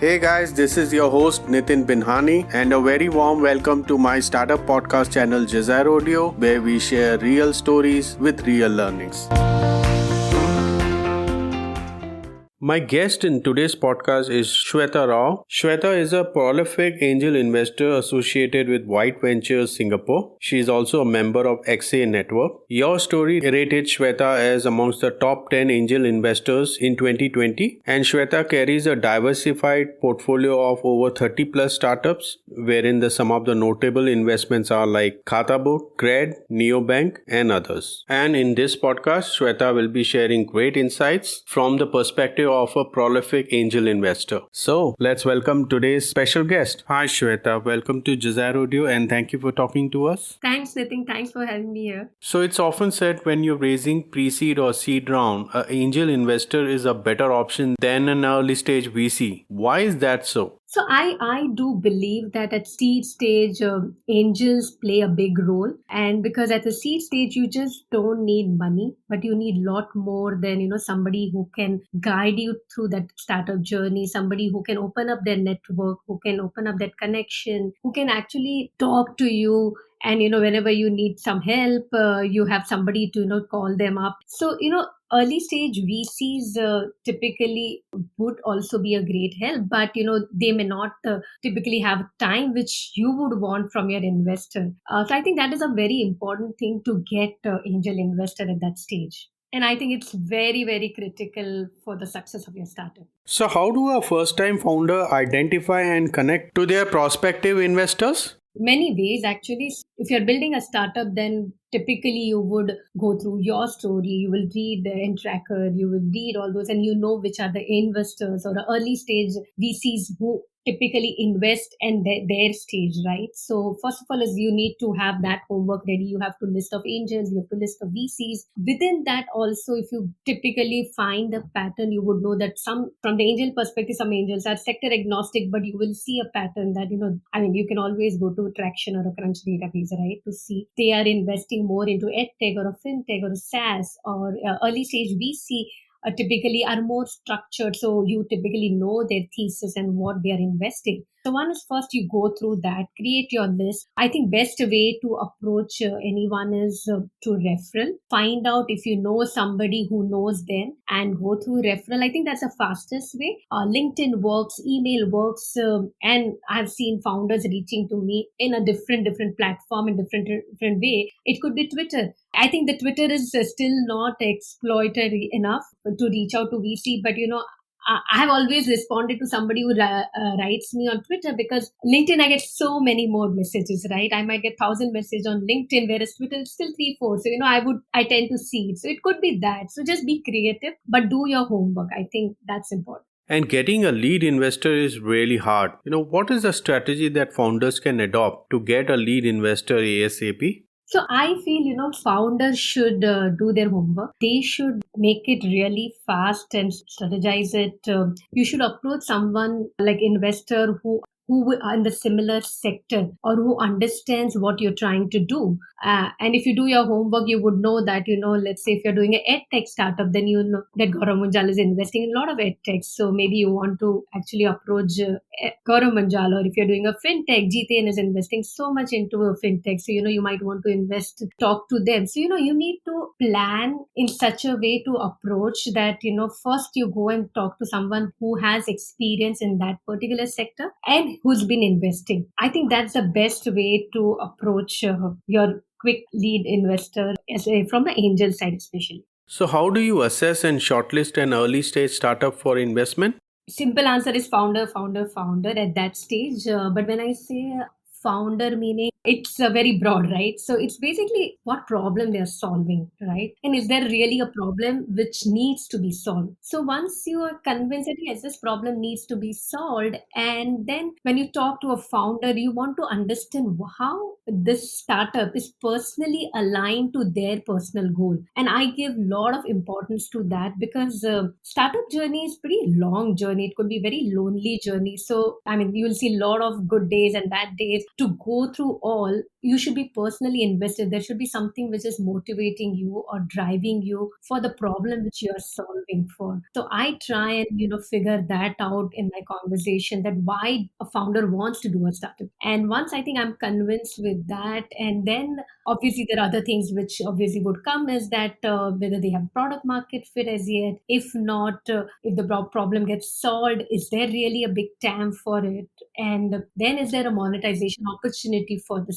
Hey guys, this is your host Nitin Binhani, and a very warm welcome to my startup podcast channel Jazair Audio, where we share real stories with real learnings. My guest in today's podcast is Shweta Rao. Shweta is a prolific angel investor associated with White Ventures Singapore. She is also a member of XA Network. Your story rated Shweta as amongst the top 10 angel investors in 2020, and Shweta carries a diversified portfolio of over 30 plus startups, wherein some of the notable investments are like Khatabot, Cred, Neobank, and others. And in this podcast, Shweta will be sharing great insights from the perspective of a prolific angel investor. So, let's welcome today's special guest. Hi Shweta, welcome to Jazair Audio and thank you for talking to us. Thanks, Nitin. Thanks for having me here. So, it's often said when you're raising pre-seed or seed round, an angel investor is a better option than an early stage VC. Why is that so? So I do believe that at seed stage, angels play a big role. And because at the seed stage, you just don't need money, but you need a lot more than, somebody who can guide you through that startup journey, somebody who can open up their network, who can open up that connection, who can actually talk to you. And, whenever you need some help, you have somebody to, call them up. So, early stage VCs typically would also be a great help, but they may not typically have time which you would want from your investor. So I think that is a very important thing to get angel investor at that stage. And I think it's very, very critical for the success of your startup. So how do a first-time founder identify and connect to their prospective investors? Many ways, actually. If you're building a startup, then typically you would go through your story, you will read the end tracker, you will read all those, and which are the investors or the early stage VCs who typically invest and their stage, right? So first of all is you need to have that homework ready. You have to list of angels, you have to list of VCs. Within that also, if you typically find the pattern, you would know that some, from the angel perspective, some angels are sector agnostic, but you will see a pattern that, you can always go to Traction or a Crunch database, right? To see they are investing more into edtech or a fintech or a SaaS or early stage VC. Typically are more structured, so you typically know their thesis and what they are investing. So one is first you go through that, create your list. I think best way to approach anyone is to referral. Find out if you know somebody who knows them and go through referral. I think that's the fastest way. LinkedIn works, email works, and I've seen founders reaching to me in a different platform in different way. It could be Twitter. I think the Twitter is still not exploited enough to reach out to VC, but I have always responded to somebody who writes me on Twitter, because LinkedIn, I get so many more messages, right? I might get 1,000 messages on LinkedIn, whereas Twitter is still 3-4. So, I tend to see it. So it could be that. So just be creative, but do your homework. I think that's important. And getting a lead investor is really hard. What is the strategy that founders can adopt to get a lead investor ASAP? So I feel, founders should do their homework. They should make it really fast and strategize it. You should approach someone like investor who are in the similar sector or who understands what you're trying to do. And if you do your homework, you would know that, let's say if you're doing an edtech startup, then you know that Gaurav Munjal is investing in a lot of edtech. So maybe you want to actually approach Gaurav Munjal. Or if you're doing a fintech, GTN is investing so much into a fintech. So, you might want to talk to them. So, you need to plan in such a way to approach that, first you go and talk to someone who has experience in that particular sector and who's been investing. I think that's the best way to approach your quick lead investor from the angel side especially. So how do you assess and shortlist an early stage startup for investment? Simple answer is founder at that stage. But when I say founder, meaning it's very broad, right? So it's basically what problem they're solving, right? And is there really a problem which needs to be solved? So once you are convinced that yes, this problem needs to be solved, and then when you talk to a founder, you want to understand how this startup is personally aligned to their personal goal. And I give a lot of importance to that, because startup journey is pretty long journey. It could be very lonely journey. So, you'll see a lot of good days and bad days. To go through all, you should be personally invested. There should be something which is motivating you or driving you for the problem which you are solving for. So I try and, figure that out in my conversation, that why a founder wants to do a startup. And once I think I'm convinced with that, and then obviously there are other things which obviously would come, is that whether they have product market fit as yet. If not, if the problem gets solved, is there really a big TAM for it? And then is there a monetization opportunity for the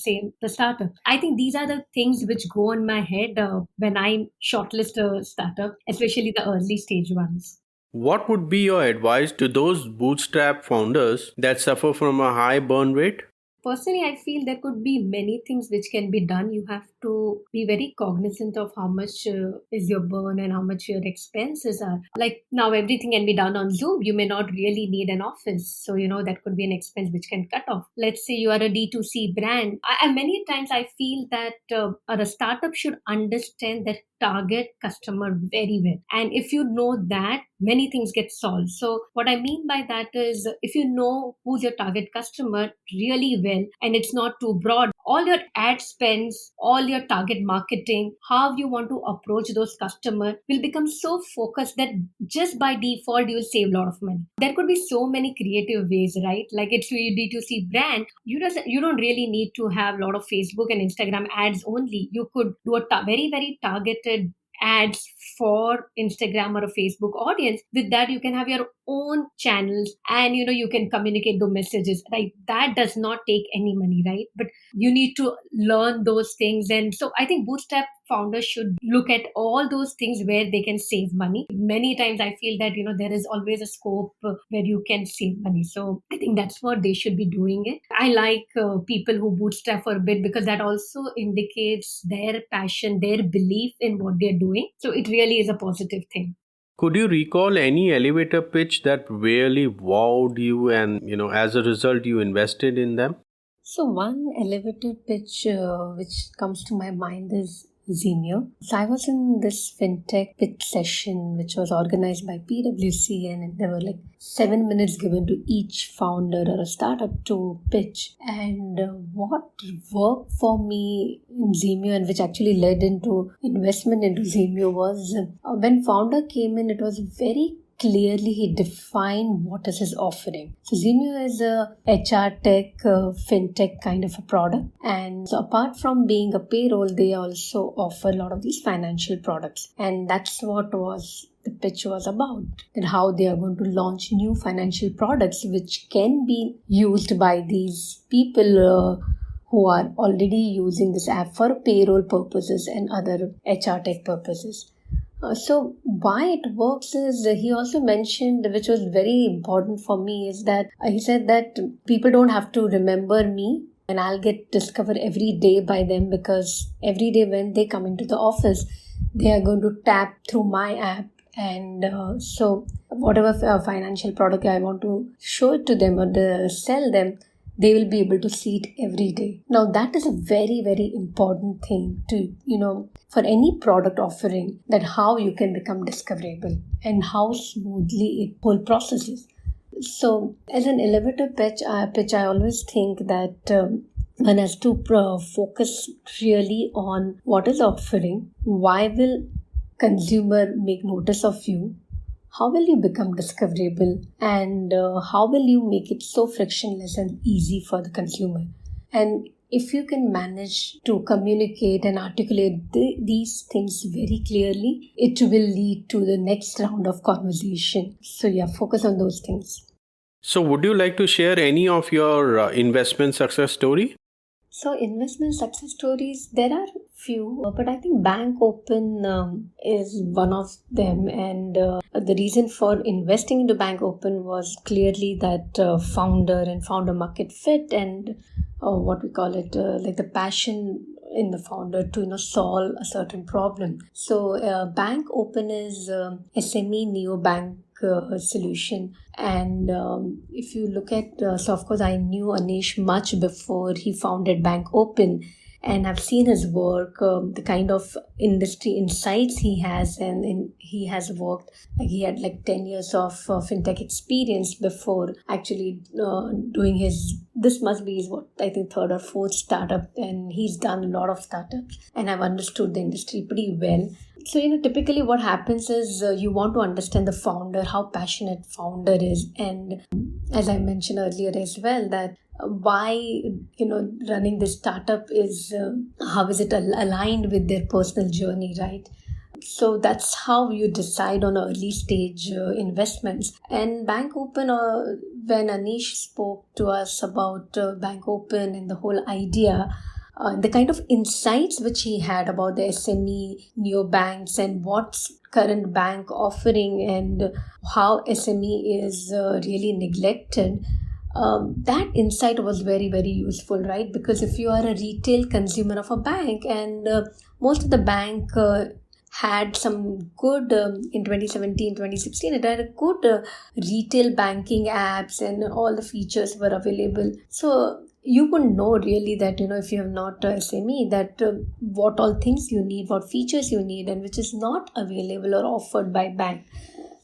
startup? I think these are the things which go in my head when I shortlist a startup, especially the early stage ones. What would be your advice to those bootstrap founders that suffer from a high burn rate? Personally, I feel there could be many things which can be done. You have to be very cognizant of how much is your burn and how much your expenses are. Like now, everything can be done on Zoom. You may not really need an office. So, that could be an expense which can cut off. Let's say you are a D2C brand. Many times I feel that a startup should understand their target customer very well. And if you know that, many things get solved. So what I mean by that is, if you know who's your target customer really well, and it's not too broad, all your ad spends, all your target marketing, how you want to approach those customers will become so focused that just by default you'll save a lot of money. There could be so many creative ways, right? Like it's your D2C brand, you don't really need to have a lot of Facebook and Instagram ads only. You could do a very very targeted ads for Instagram or a Facebook audience. With that, you can have your own channels, and you can communicate the messages. Right? That does not take any money, right? But you need to learn those things. And so I think bootstrap founders should look at all those things where they can save money. Many times I feel that there is always a scope where you can save money. So I think that's what they should be doing it. I like people who bootstrap for a bit, because that also indicates their passion, their belief in what they're doing. So it really is a positive thing. Could you recall any elevator pitch that really wowed you and, as a result, you invested in them? So one elevator pitch which comes to my mind is Zemio. So I was in this fintech pitch session which was organized by PwC, and there were like 7 minutes given to each founder or a startup to pitch. And what worked for me in Zemio, and which actually led into investment into Zemio, was when founder came in, it was very clearly he defined what is his offering. So Zemio is a HR tech, fintech kind of a product. And so apart from being a payroll, they also offer a lot of these financial products. And that's what the pitch was about, and how they are going to launch new financial products which can be used by these people who are already using this app for payroll purposes and other HR tech purposes. So why it works is, he also mentioned, which was very important for me, is that he said that people don't have to remember me, and I'll get discovered every day by them, because every day when they come into the office, they are going to tap through my app. And so whatever financial product I want to show it to them or sell them, they will be able to see it every day. Now that is a very, very important thing to, for any product offering, that how you can become discoverable and how smoothly it whole process is. So as an elevator pitch, I always think that one has to focus really on what is offering, why will consumer make notice of you, how will you become discoverable, and how will you make it so frictionless and easy for the consumer. And if you can manage to communicate and articulate these things very clearly, it will lead to the next round of conversation. So yeah, focus on those things. So would you like to share any of your investment success story? So investment success stories, there are few, but I think Bank Open is one of them. And the reason for investing into Bank Open was clearly that founder and founder market fit, and what we call it, like the passion in the founder to solve a certain problem. So Bank Open is SME neobank solution. And if you look at, so of course I knew Anish much before he founded Bank Open, and I've seen his work, the kind of industry insights he has, and he has worked, like he had like 10 years of fintech experience before actually doing this must be his, what I think, third or fourth startup, and he's done a lot of startups, and I've understood the industry pretty well. So, typically what happens is you want to understand the founder, how passionate founder is. And as I mentioned earlier as well, that why, running this startup is, how is it aligned with their personal journey, right? So that's how you decide on early stage investments. And Bank Open, when Anish spoke to us about Bank Open and the whole idea, the kind of insights which he had about the SME neobanks and what's current bank offering and how SME is really neglected. That insight was very, very useful, right? Because if you are a retail consumer of a bank, and most of the bank had some good, in 2017, 2016, it had a good retail banking apps and all the features were available. So you would know really that, if you have not a SME, that what all things you need, what features you need, and which is not available or offered by bank.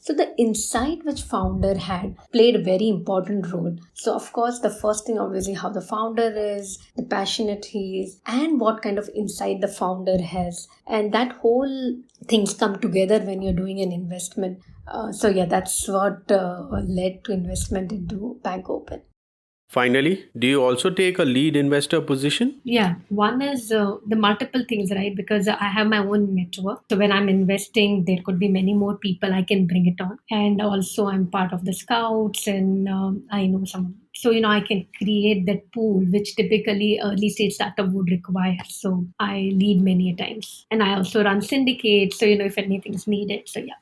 So the insight which founder had played a very important role. So of course, the first thing, obviously, how the founder is, the passionate he is, and what kind of insight the founder has. And that whole things come together when you're doing an investment. So yeah, that's what led to investment into Bank Open. Finally, do you also take a lead investor position? Yeah, one is the multiple things, right? Because I have my own network. So when I'm investing, there could be many more people I can bring it on. And also, I'm part of the scouts, and I know some. So, I can create that pool, which typically early stage startup would require. So I lead many a times. And I also run syndicates. So, if anything is needed. So, yeah.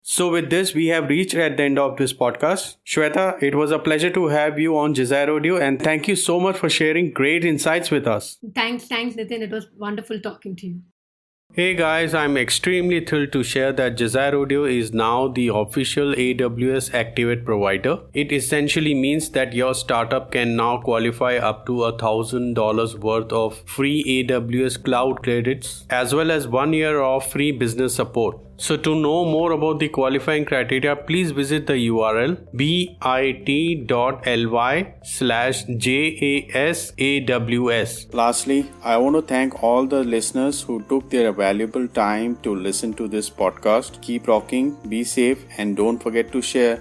So with this, we have reached at the end of this podcast. Shweta, it was a pleasure to have you on Desire Audio, and thank you so much for sharing great insights with us. Thanks, Nitin. It was wonderful talking to you. Hey guys, I'm extremely thrilled to share that Desire Audio is now the official AWS Activate provider. It essentially means that your startup can now qualify up to $1,000 worth of free AWS cloud credits, as well as 1 year of free business support. So to know more about the qualifying criteria, please visit the URL bit.ly/JASAWS. Lastly, I want to thank all the listeners who took their valuable time to listen to this podcast. Keep rocking, be safe, and don't forget to share.